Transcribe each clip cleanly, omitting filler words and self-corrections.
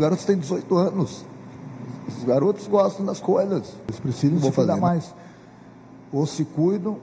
Os garotos têm 18 anos. Os garotos gostam das coisas. Eles precisam se cuidar mais. Ou se cuidam,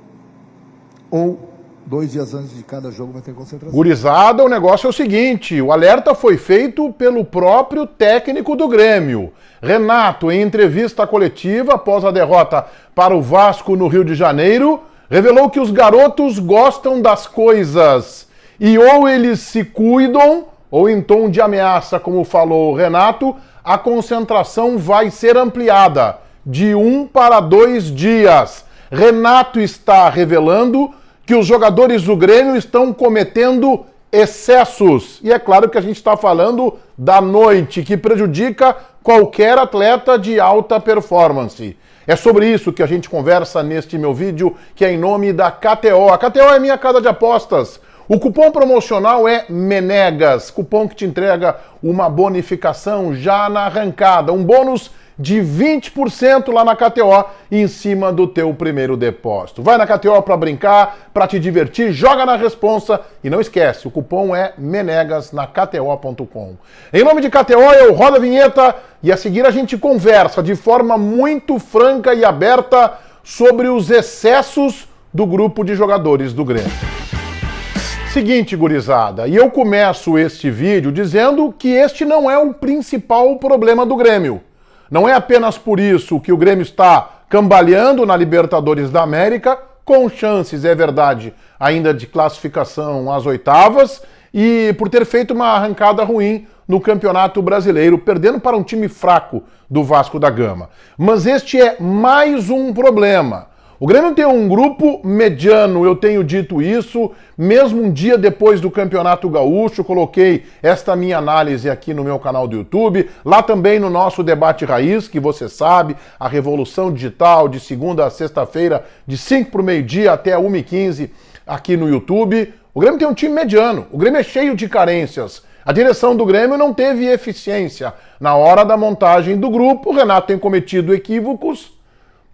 ou 2 dias antes de cada jogo vai ter concentração. Gurizada, o negócio é o seguinte, o alerta foi feito pelo próprio técnico do Grêmio. Renato, em entrevista coletiva após a derrota para o Vasco no Rio de Janeiro, revelou que os garotos gostam das coisas e ou eles se cuidam, ou em tom de ameaça, como falou o Renato, a concentração vai ser ampliada de 1 para 2 dias. Renato está revelando que os jogadores do Grêmio estão cometendo excessos. E é claro que a gente está falando da noite, que prejudica qualquer atleta de alta performance. É sobre isso que a gente conversa neste meu vídeo, que é em nome da KTO. A KTO é minha casa de apostas. O cupom promocional é MENEGAS, cupom que te entrega uma bonificação já na arrancada, um bônus de 20% lá na KTO em cima do teu primeiro depósito. Vai na KTO para brincar, para te divertir, joga na responsa e não esquece, o cupom é MENEGAS na KTO.com. Em nome de KTO, eu rodo a vinheta e a seguir a gente conversa de forma muito franca e aberta sobre os excessos do grupo de jogadores do Grêmio. Seguinte, gurizada, e eu começo este vídeo dizendo que este não é o principal problema do Grêmio. Não é apenas por isso que o Grêmio está cambaleando na Libertadores da América, com chances, é verdade, ainda de classificação às oitavas, e por ter feito uma arrancada ruim no Campeonato Brasileiro, perdendo para um time fraco do Vasco da Gama. Mas este é mais um problema. O Grêmio tem um grupo mediano, eu tenho dito isso, mesmo um dia depois do Campeonato Gaúcho, coloquei esta minha análise aqui no meu canal do YouTube, lá também no nosso Debate Raiz, que você sabe, a Revolução Digital, de segunda a sexta-feira, de 5 para o meio-dia até 1h15 aqui no YouTube. O Grêmio tem um time mediano, o Grêmio é cheio de carências. A direção do Grêmio não teve eficiência na hora da montagem do grupo, o Renato tem cometido equívocos,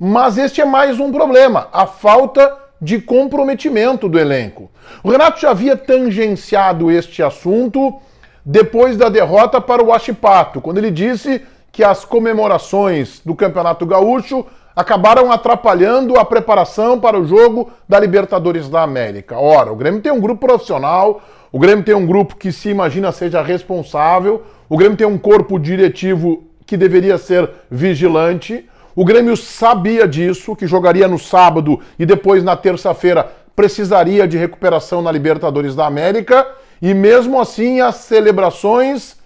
mas este é mais um problema, a falta de comprometimento do elenco. O Renato já havia tangenciado este assunto depois da derrota para o Huachipato, quando ele disse que as comemorações do Campeonato Gaúcho acabaram atrapalhando a preparação para o jogo da Libertadores da América. Ora, o Grêmio tem um grupo profissional, o Grêmio tem um grupo que se imagina seja responsável, o Grêmio tem um corpo diretivo que deveria ser vigilante. O Grêmio sabia disso, que jogaria no sábado e depois na terça-feira precisaria de recuperação na Libertadores da América e mesmo assim as celebrações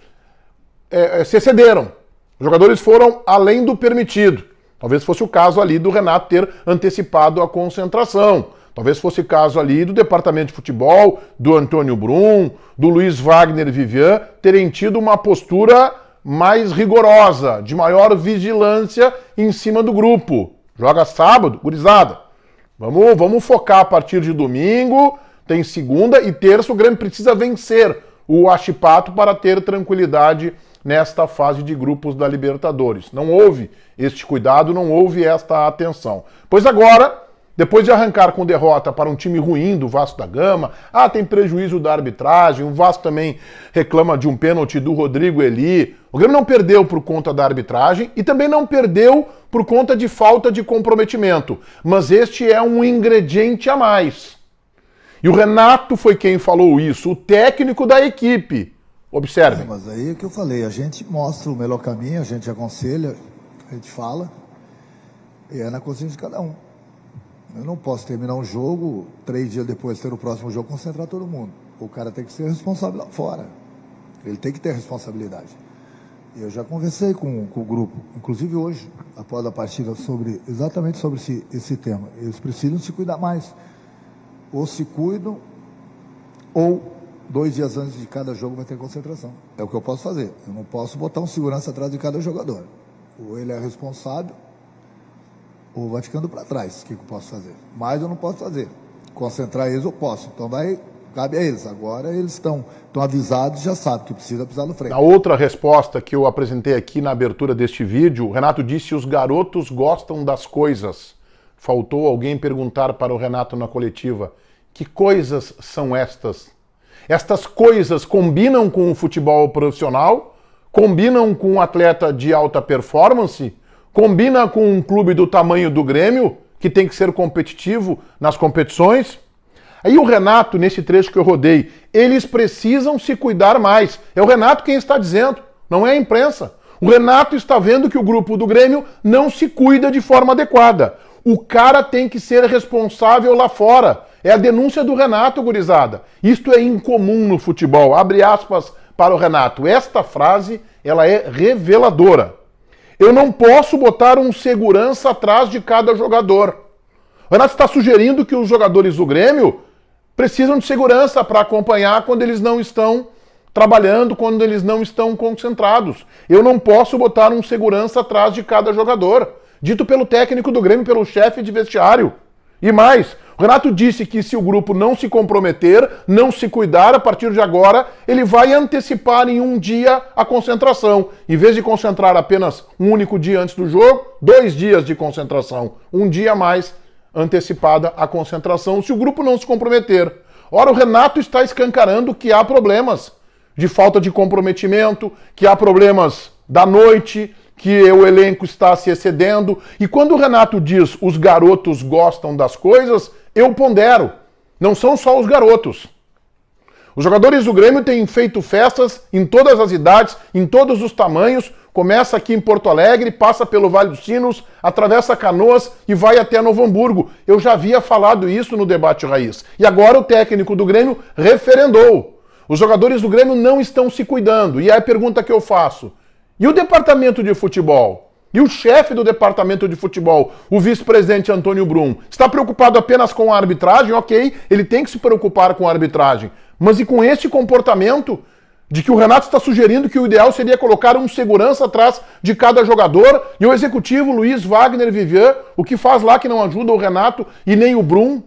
se excederam. Os jogadores foram além do permitido. Talvez fosse o caso ali do Renato ter antecipado a concentração. Talvez fosse o caso ali do departamento de futebol, do Antônio Brum, do Luiz Wagner Vivian, terem tido uma postura mais rigorosa, de maior vigilância em cima do grupo. Joga sábado, gurizada. Vamos focar a partir de domingo, tem segunda e terça, o Grêmio precisa vencer o Huachipato para ter tranquilidade nesta fase de grupos da Libertadores. Não houve este cuidado, não houve esta atenção. Pois agora, depois de arrancar com derrota para um time ruim do Vasco da Gama, tem prejuízo da arbitragem, o Vasco também reclama de um pênalti do Rodrigo Eli. O Grêmio não perdeu por conta da arbitragem e também não perdeu por conta de falta de comprometimento. Mas este é um ingrediente a mais. E o Renato foi quem falou isso, o técnico da equipe. Observem. Mas aí é que eu falei, a gente mostra o melhor caminho, a gente aconselha, a gente fala, e é na consciência de cada um. Eu não posso terminar um jogo, 3 dias depois ter o próximo jogo, concentrar todo mundo. O cara tem que ser responsável lá fora. Ele tem que ter responsabilidade. Eu já conversei com o grupo, inclusive hoje, após a partida, exatamente sobre esse tema. Eles precisam se cuidar mais. Ou se cuidam, ou 2 dias antes de cada jogo vai ter concentração. É o que eu posso fazer. Eu não posso botar um segurança atrás de cada jogador. Ou ele é responsável, ou vai ficando para trás. O que eu posso fazer? Mas eu não posso fazer. Concentrar eles eu posso. Então cabe a eles. Agora eles estão avisados, já sabem que precisa pisar no freio. Na outra resposta que eu apresentei aqui na abertura deste vídeo, o Renato disse: os garotos gostam das coisas. Faltou alguém perguntar para o Renato na coletiva: que coisas são estas? Estas coisas combinam com o futebol profissional, combinam com um atleta de alta performance, combina com um clube do tamanho do Grêmio, que tem que ser competitivo nas competições. Aí o Renato, nesse trecho que eu rodei, eles precisam se cuidar mais. É o Renato quem está dizendo, não é a imprensa. O Renato está vendo que o grupo do Grêmio não se cuida de forma adequada. O cara tem que ser responsável lá fora. É a denúncia do Renato, gurizada. Isto é incomum no futebol. Abre aspas para o Renato. Esta frase, ela é reveladora. Eu não posso botar um segurança atrás de cada jogador. O Renato está sugerindo que os jogadores do Grêmio precisam de segurança para acompanhar quando eles não estão trabalhando, quando eles não estão concentrados. Eu não posso botar um segurança atrás de cada jogador. Dito pelo técnico do Grêmio, pelo chefe de vestiário. E mais, o Renato disse que se o grupo não se comprometer, não se cuidar, a partir de agora, ele vai antecipar em um dia a concentração. Em vez de concentrar apenas um único dia antes do jogo, 2 dias de concentração. Um dia a mais antecipada a concentração, se o grupo não se comprometer. Ora, o Renato está escancarando que há problemas de falta de comprometimento, que há problemas da noite, que o elenco está se excedendo. E quando o Renato diz os garotos gostam das coisas, eu pondero. Não são só os garotos. Os jogadores do Grêmio têm feito festas em todas as idades, em todos os tamanhos. Começa aqui em Porto Alegre, passa pelo Vale dos Sinos, atravessa Canoas e vai até Novo Hamburgo. Eu já havia falado isso no Debate Raiz. E agora o técnico do Grêmio referendou. Os jogadores do Grêmio não estão se cuidando. E aí a pergunta que eu faço: e o departamento de futebol? E o chefe do departamento de futebol, o vice-presidente Antônio Brum, está preocupado apenas com a arbitragem? Ok, ele tem que se preocupar com a arbitragem. Mas e com este comportamento de que o Renato está sugerindo que o ideal seria colocar um segurança atrás de cada jogador e o executivo Luiz Wagner Vivian, o que faz lá que não ajuda o Renato e nem o Brum?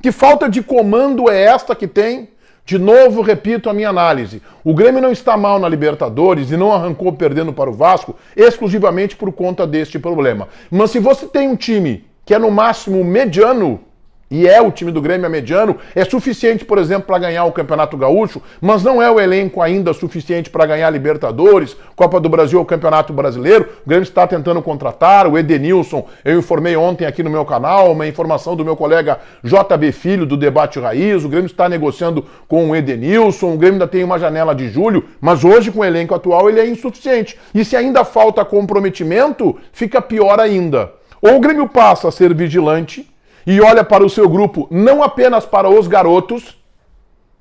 Que falta de comando é esta que tem? De novo, repito a minha análise. O Grêmio não está mal na Libertadores e não arrancou perdendo para o Vasco exclusivamente por conta deste problema. Mas se você tem um time que é no máximo mediano, e o time do Grêmio é mediano, é suficiente, por exemplo, para ganhar o Campeonato Gaúcho, mas não é o elenco ainda suficiente para ganhar Libertadores, Copa do Brasil ou Campeonato Brasileiro. O Grêmio está tentando contratar o Edenilson. Eu informei ontem aqui no meu canal, uma informação do meu colega JB Filho, do Debate Raiz. O Grêmio está negociando com o Edenilson, o Grêmio ainda tem uma janela de julho, mas hoje, com o elenco atual, ele é insuficiente. E se ainda falta comprometimento, fica pior ainda. Ou o Grêmio passa a ser vigilante e olha para o seu grupo, não apenas para os garotos,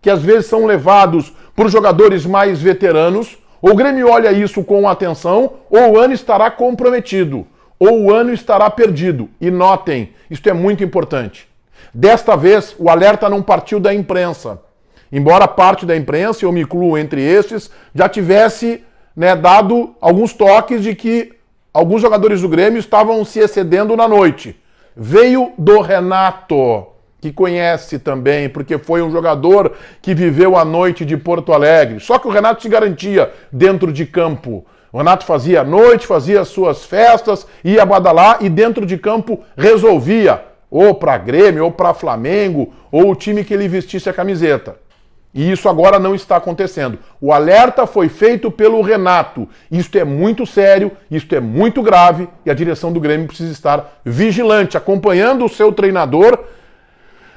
que às vezes são levados por jogadores mais veteranos, ou o Grêmio olha isso com atenção, ou o ano estará comprometido, ou o ano estará perdido. E notem, isto é muito importante. Desta vez, o alerta não partiu da imprensa. Embora parte da imprensa, eu me incluo entre estes, já tivesse dado alguns toques de que alguns jogadores do Grêmio estavam se excedendo na noite. Veio do Renato, que conhece também, porque foi um jogador que viveu a noite de Porto Alegre. Só que o Renato se garantia dentro de campo. O Renato fazia a noite, fazia as suas festas, ia badalar e dentro de campo resolvia, ou para Grêmio, ou para Flamengo, ou o time que ele vestisse a camiseta. E isso agora não está acontecendo. O alerta foi feito pelo Renato. Isto é muito sério, isto é muito grave e a direção do Grêmio precisa estar vigilante, acompanhando o seu treinador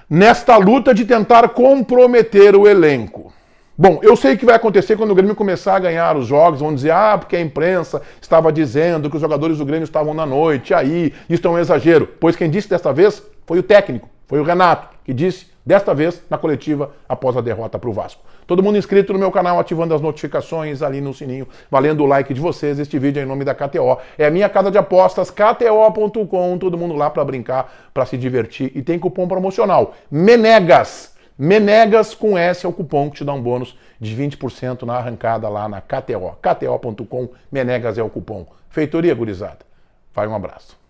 nesta luta de tentar comprometer o elenco. Bom, eu sei o que vai acontecer quando o Grêmio começar a ganhar os jogos. Vão dizer, porque a imprensa estava dizendo que os jogadores do Grêmio estavam na noite, aí, isso é um exagero. Pois quem disse desta vez foi o técnico, foi o Renato, que disse desta vez na coletiva após a derrota para o Vasco. Todo mundo inscrito no meu canal, ativando as notificações ali no sininho, valendo o like de vocês. Este vídeo é em nome da KTO. É a minha casa de apostas, KTO.com. Todo mundo lá para brincar, para se divertir. E tem cupom promocional. Menegas. Menegas com S é o cupom que te dá um bônus de 20% na arrancada lá na KTO. KTO.com. Menegas é o cupom. Feitoria, gurizada. Vai, um abraço.